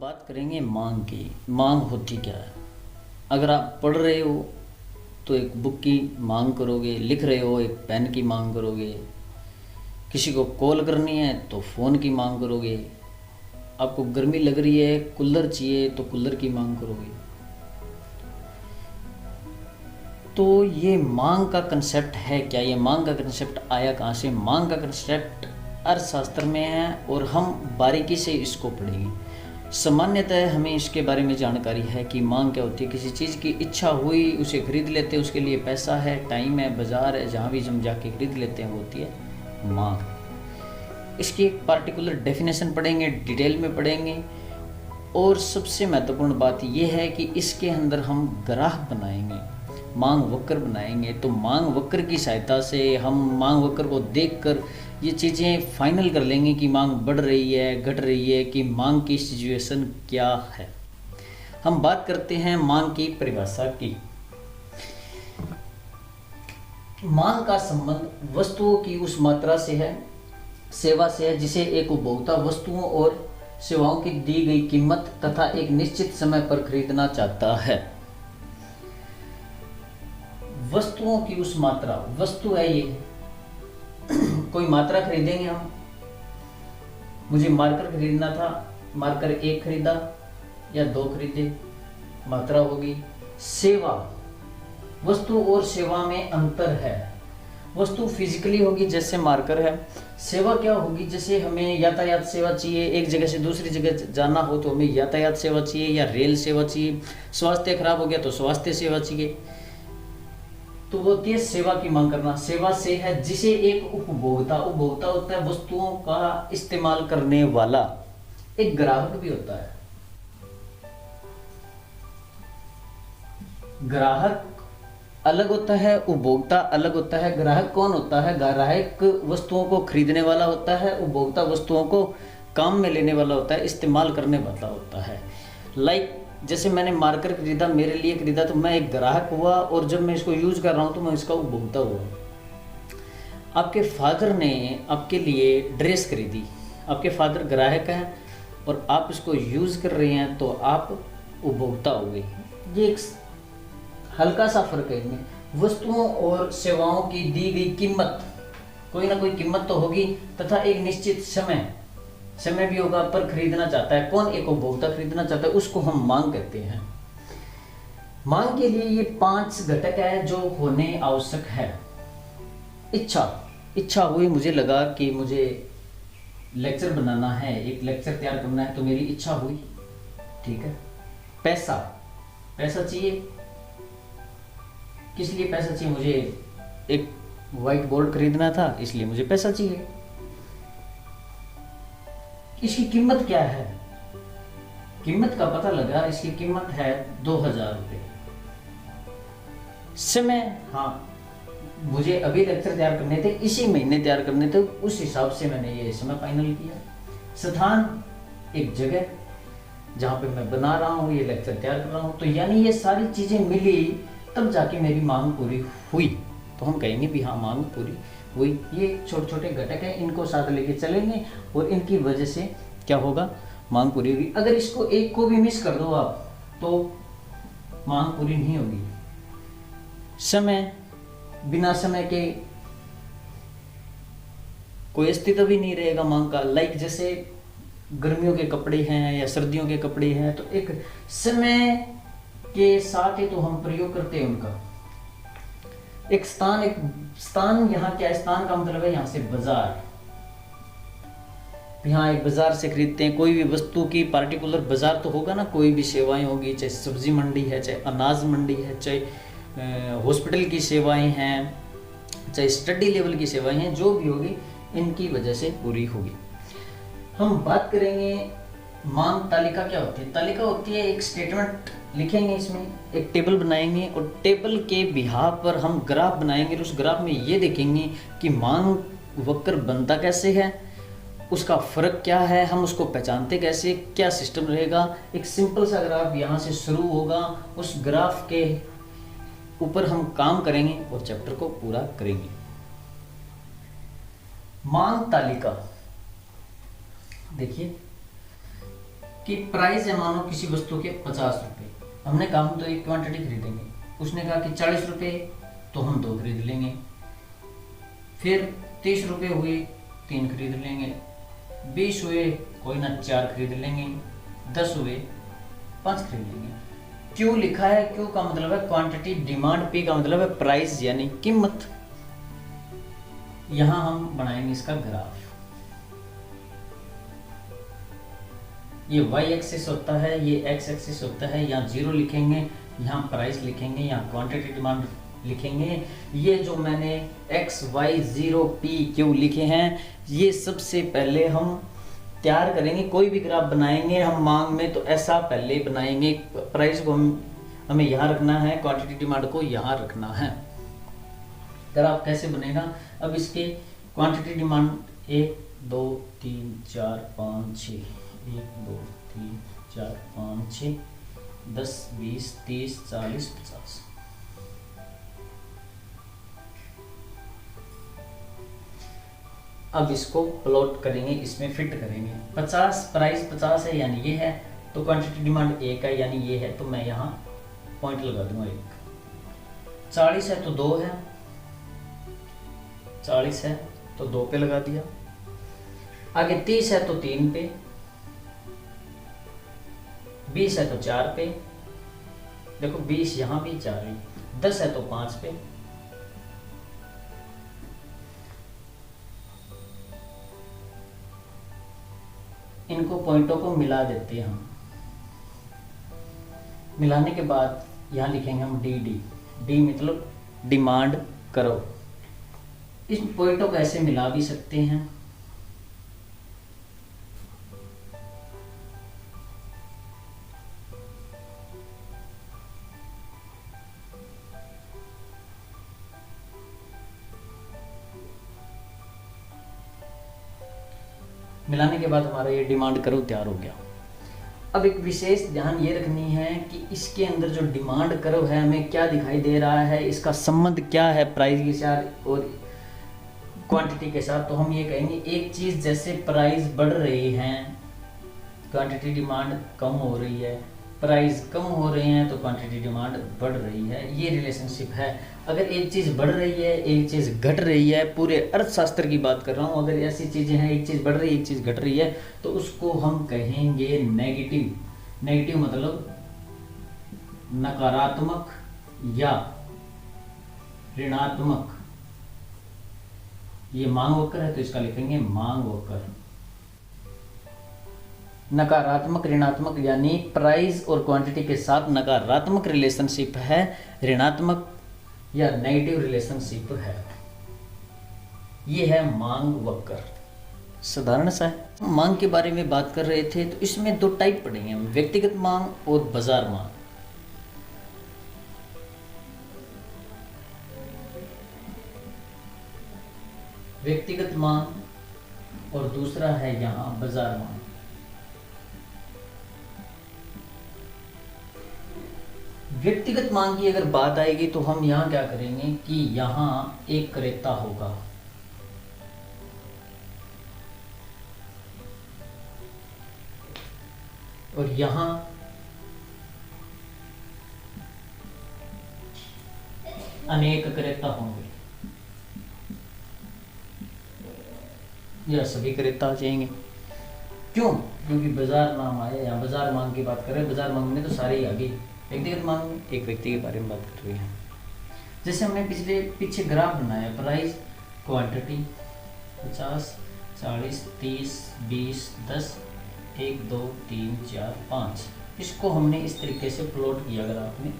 बात करेंगे मांग की। मांग होती क्या है? अगर आप पढ़ रहे हो तो एक बुक की मांग करोगे, लिख रहे हो एक पेन की मांग करोगे, किसी को कॉल करनी है तो फ़ोन की मांग करोगे, आपको गर्मी लग रही है कूलर चाहिए तो कूलर की मांग करोगे। तो ये मांग का कंसेप्ट है क्या? ये मांग का कंसेप्ट आया कहाँ से? मांग का कंसेप्ट अर्थशास्त्र में है और हम बारीकी से इसको पढ़ेंगे। सामान्यतः हमें इसके बारे में जानकारी है कि मांग क्या होती है। किसी चीज़ की इच्छा हुई, उसे खरीद लेते हैं, उसके लिए पैसा है, टाइम है, बाज़ार है, जहाँ भी हम जाके खरीद लेते हैं वो होती है मांग। इसकी एक पार्टिकुलर डेफिनेशन पढ़ेंगे, डिटेल में पढ़ेंगे। और सबसे महत्वपूर्ण बात यह है कि इसके अंदर हम ग्राफ बनाएंगे, मांग वक्र बनाएंगे। तो मांग वक्र की सहायता से हम मांग वक्र को देखकर ये चीज़ें फाइनल कर लेंगे कि मांग बढ़ रही है, घट रही है, कि मांग की सिचुएशन क्या है। हम बात करते हैं मांग की परिभाषा की। मांग का संबंध वस्तुओं की उस मात्रा से है, सेवा से है, जिसे एक उपभोक्ता वस्तुओं और सेवाओं की दी गई कीमत तथा एक निश्चित समय पर खरीदना चाहता है। वस्तुओं की उस मात्रा, वस्तु है ये, कोई मात्रा खरीदेंगे हम। मुझे मार्कर खरीदना था, मार्कर एक खरीदा या दो खरीदे, मात्रा होगी। सेवा, वस्तु और सेवा में अंतर है। वस्तु फिजिकली होगी जैसे मार्कर है, सेवा क्या होगी? जैसे हमें यातायात सेवा चाहिए, एक जगह से दूसरी जगह जाना हो तो हमें यातायात सेवा चाहिए या रेल सेवा चाहिए। स्वास्थ्य खराब हो गया तो स्वास्थ्य सेवा चाहिए। तो वो होती है सेवा की मांग करना। सेवा से है जिसे एक उपभोक्ता, उपभोक्ता होता है वस्तुओं का इस्तेमाल करने वाला। एक ग्राहक भी होता है। ग्राहक अलग होता है, उपभोक्ता अलग होता है। ग्राहक कौन होता है? ग्राहक वस्तुओं को खरीदने वाला होता है, उपभोक्ता वस्तुओं को काम में लेने वाला होता है, इस्तेमाल करने वाला होता है। लाइक जैसे मैंने मार्कर खरीदा, मेरे लिए खरीदा, तो मैं एक ग्राहक हुआ, और जब मैं इसको यूज कर रहा हूं तो मैं इसका उपभोक्ता हुआ। आपके फादर ने आपके लिए ड्रेस खरीदी, आपके फादर ग्राहक हैं और आप इसको यूज कर रहे हैं तो आप उपभोक्ता हो गए। ये एक हल्का सा फर्क है इनमें। वस्तुओं और सेवाओं की दी गई कीमत, कोई ना कोई कीमत तो होगी, तथा एक निश्चित समय भी होगा, पर खरीदना चाहता है कौन? एक उपभोक्ता खरीदना चाहता है, उसको हम मांग कहते हैं। मांग के लिए ये 5 घटक है जो होने आवश्यक है। इच्छा हुई, मुझे लगा कि मुझे लेक्चर बनाना है, एक लेक्चर तैयार करना है, तो मेरी इच्छा हुई, ठीक है। पैसा चाहिए, किस लिए पैसा चाहिए? मुझे एक व्हाइट बोर्ड खरीदना था, इसलिए मुझे पैसा चाहिए। इसकी कीमत क्या है? कीमत का पता लगा, इसकी कीमत है 2000 रुपये। समय, हाँ मुझे अभी लेक्चर तैयार करने थे, इसी महीने तैयार करने थे, उस हिसाब से मैंने ये समय फाइनल किया। स्थान, एक जगह जहाँ पे मैं बना रहा हूँ, ये लेक्चर तैयार कर रहा हूँ। तो यानी ये सारी चीजें मिली तब जाके मेरी मांग पूरी हुई, तो हम कहेंगे भी हाँ मांग पूरी हुई। ये छोटे छोटे घटक हैं, इनको साथ लेके चलेंगे और इनकी वजह से क्या होगा? मांग पूरी होगी। अगर इसको एक को भी मिस कर दो आप तो मांग पूरी नहीं होगी। समय, बिना समय के कोई अस्तित्व भी नहीं रहेगा मांग का। लाइक जैसे गर्मियों के कपड़े हैं या सर्दियों के कपड़े हैं, तो एक समय के साथ ही तो हम प्रयोग करते हैं उनका। एक स्थान, यहाँ क्या है? स्थान का मतलब है यहाँ से बाजार। यहाँ एक बाजार से खरीदते हैं कोई भी वस्तु की पार्टिकुलर बाजार तो होगा ना, कोई भी सेवाएं होगी, चाहे सब्जी मंडी है, चाहे अनाज मंडी है, चाहे हॉस्पिटल की सेवाएं हैं, चाहे स्टडी लेवल की सेवाएं हैं, जो भी होगी इनकी वजह से पूरी होगी। हम बात करेंगे मांग तालिका क्या होती है। तालिका होती है एक स्टेटमेंट लिखेंगे, इसमें एक टेबल बनाएंगे और टेबल के बिहाफ पर हम ग्राफ बनाएंगे। उस ग्राफ में ये देखेंगे कि मांग वक्र बनता कैसे है, उसका फर्क क्या है, हम उसको पहचानते कैसे, क्या सिस्टम रहेगा। एक सिंपल सा ग्राफ यहाँ से शुरू होगा, उस ग्राफ के ऊपर हम काम करेंगे और चैप्टर को पूरा करेंगे। मांग तालिका देखिए, कि प्राइस है मानो किसी वस्तु के 50 रुपये, हमने कहा हम तो एक क्वांटिटी खरीदेंगे, उसने कहा कि 40 रुपये, तो हम 2 खरीद लेंगे। फिर 30 रुपये हुए, 3 खरीद लेंगे। 20 हुए, कोई ना 4 खरीद लेंगे। 10 हुए, 5 खरीद लेंगे। क्यू लिखा है, क्यू का मतलब है क्वांटिटी डिमांड, पी का मतलब है प्राइस यानी कीमत। यहां हम बनाएंगे इसका ग्राफ। ये y एक्सिस होता है, ये x एक्सिस होता है। यहाँ 0 लिखेंगे, यहाँ प्राइस लिखेंगे, यहाँ क्वांटिटी डिमांड लिखेंगे। ये जो मैंने x y 0 p q लिखे हैं, ये सबसे पहले हम तैयार करेंगे। कोई भी ग्राफ बनाएंगे हम मांग में, तो ऐसा पहले बनाएंगे। प्राइस को हमें यहाँ रखना है, क्वांटिटी डिमांड को यहाँ रखना है। ग्राफ कैसे बनेगा? अब इसके क्वांटिटी डिमांड 1 2 3 4 5 6, 1 2 3 4 5 6, 10 20 30 40 50। अब इसको प्लॉट करेंगे, इसमें फिट करेंगे। 50 प्राइस 50 है यानी ये है, तो क्वांटिटी डिमांड 1 है यानी ये है, तो मैं यहाँ पॉइंट लगा दूंगा 1। 40 है तो 2 है, 40 है तो 2 पे लगा दिया। आगे 30 है तो 3 पे, 20 है तो 4 पे, देखो 20 यहाँ भी 4 है, 10 है तो 5 पे, इनको पॉइंटों को मिला देते हैं हम। मिलाने के बाद यहाँ लिखेंगे हम डी डी, डी मतलब डिमांड करो। इस पॉइंटों को ऐसे मिला भी सकते हैं। मिलाने के बाद हमारा ये डिमांड करो तैयार हो गया। अब एक विशेष ध्यान ये रखनी है कि इसके अंदर जो डिमांड करो है हमें क्या दिखाई दे रहा है, इसका संबंध क्या है प्राइस के साथ और क्वांटिटी के साथ। तो हम ये कहेंगे एक चीज़ जैसे प्राइस बढ़ रही है, क्वांटिटी डिमांड कम हो रही है, प्राइस कम हो रहे हैं तो क्वांटिटी डिमांड बढ़ रही है। ये रिलेशनशिप है। अगर एक चीज़ बढ़ रही है, एक चीज़ घट रही है, पूरे अर्थशास्त्र की बात कर रहा हूँ, अगर ऐसी चीज़ें हैं एक चीज़ बढ़ रही है एक चीज़ घट रही है, तो उसको हम कहेंगे नेगेटिव। नेगेटिव मतलब नकारात्मक या ऋणात्मक। ये मांग वक्र है तो इसका लिखेंगे मांग वक्र। नकारात्मक ऋणात्मक यानी प्राइस और क्वांटिटी के साथ नकारात्मक रिलेशनशिप है, ऋणात्मक या नेगेटिव रिलेशनशिप है। ये है मांग वक्र। साधारण सा है। मांग के बारे में बात कर रहे थे तो इसमें 2 टाइप पढ़ेंगे हम, व्यक्तिगत मांग और बाजार मांग। व्यक्तिगत मांग और दूसरा है यहाँ बाजार मांग। व्यक्तिगत मांग की अगर बात आएगी तो हम यहाँ क्या करेंगे कि यहाँ एक क्रेता होगा, और यहाँ अनेक क्रेता होंगे या सभी क्रेता आ जाएंगे। क्यों? क्योंकि बाजार नाम आया, या बाजार मांग की बात करें, बाजार मांग में तो सारे ही आ गए। व्यक्तिगत मांग में एक व्यक्ति के बारे में बात कर रही है। जैसे हमने पीछे ग्राफ बनाया, प्राइस क्वांटिटी 50 40 30 20 10 1 2 3 4 5, इसको हमने इस तरीके से प्लॉट किया ग्राफ में।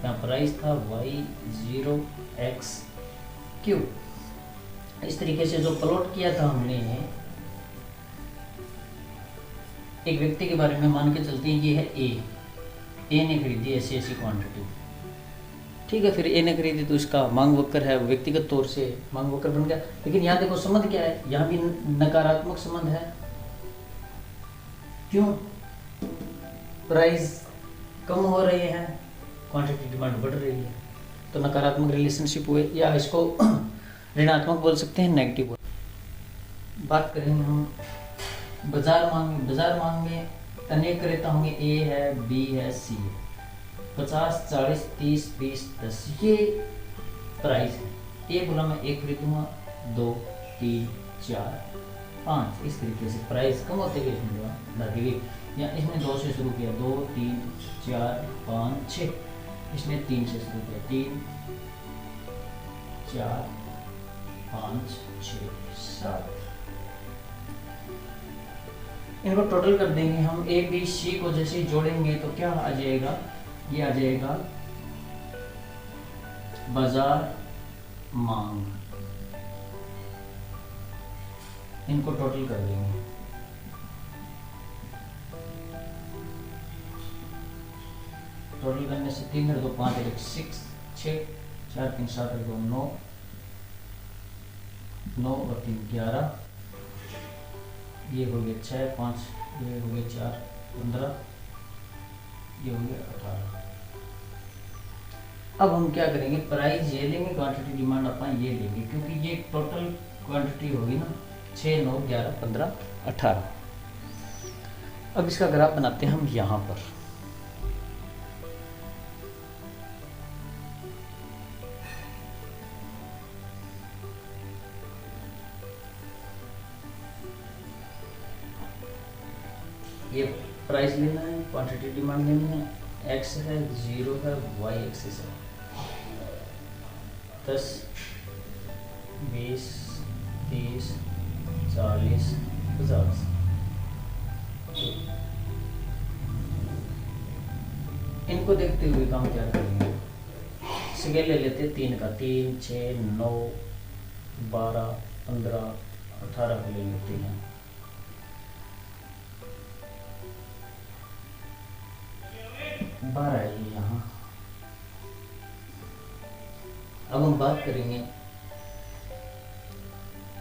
यहाँ प्राइस था y 0 x q, इस तरीके से जो प्लॉट किया था हमने, एक व्यक्ति के बारे में मान के चलते हैं, ये है ए ने खरीदी ऐसी ऐसी क्वांटिटी, ठीक है। फिर ए ने खरीदी तो इसका मांग वक्र है, व्यक्तिगत तौर से मांग वक्र बन गया। लेकिन यहाँ देखो संबंध क्या है, यहाँ भी नकारात्मक संबंध है। क्यों? प्राइस कम हो रहे हैं, क्वांटिटी डिमांड बढ़ रही है, तो नकारात्मक रिलेशनशिप हुए, या इसको ऋणात्मक बोल सकते हैं, नेगेटिव बोल। बात करेंगे हम बाजार मांग में। बाजार मांग में अनेक क्रेता होंगे, ए है, बी है, सी है। 50, 40, 30, 20, 10 ये प्राइस है। ए बोला मैं एक खरीदूंगा, 2, 3, 4, 5 इस तरीके से प्राइस कम होते गए इसमें बढ़ती गई। या इसमें 2 से शुरू किया, 2, 3, 4, 5, 6, इसमें 3 से शुरू किया, 3, 4, 5, 6, 7। इनको टोटल कर देंगे हम, ए बी सी को जैसे ही जोड़ेंगे तो क्या आ जाएगा, ये आ जाएगा बाजार मांग। इनको टोटल कर देंगे, टोटल करने से 3 2 5 1 6 6 4 3 7 2 9 9 और 3 11, ये हो गया 6 5, ये हो गया 4 15, ये हो गया 18। अब हम क्या करेंगे, प्राइस ये लेंगे, क्वांटिटी डिमांड अपन ये लेंगे, क्योंकि ये टोटल क्वांटिटी होगी ना 6 9 11 15 18। अब इसका ग्राफ बनाते हैं हम यहाँ पर। ये प्राइस लेना है, क्वांटिटी डिमांड लेनी है, एक्स है, 0 है, वाई एक्सिस है, 10 20 30 40 50। इनको देखते हुए काम क्या करेंगे, स्केल ले लेते हैं 3 का, 3 6 9 12 15 18 को ले लेते हैं। बारह है यहाँ। अब हम बात करेंगे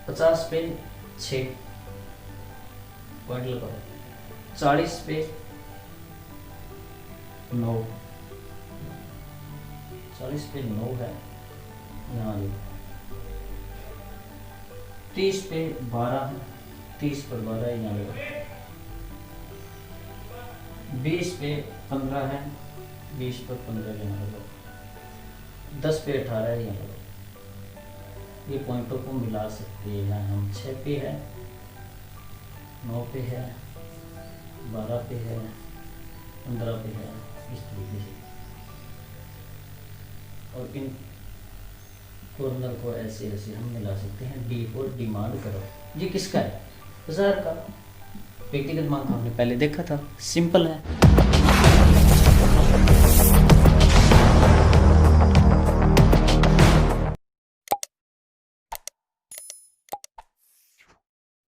50 पे 6 पॉइंट लगाओ, 40 पे 9, 40 पे 9 है यहाँ लो, 30 पे 12 है, 30 पर 12 यहाँ लो, 20 पे 15 है, 20 पर 15 यहाँ लो, 10 पे 18 है यहाँ लो। ये पॉइंटों को मिला सकते हैं हम, 6 पे है, 9 पे है, 12 पे है, 15 पे है, इस तरीके से। और इन कॉर्नर को ऐसे ऐसे हम मिला सकते हैं। डी फॉर डिमांड करो, ये किसका है, बाजार का। व्यक्तिगत मांग हमने पहले देखा था, सिंपल है।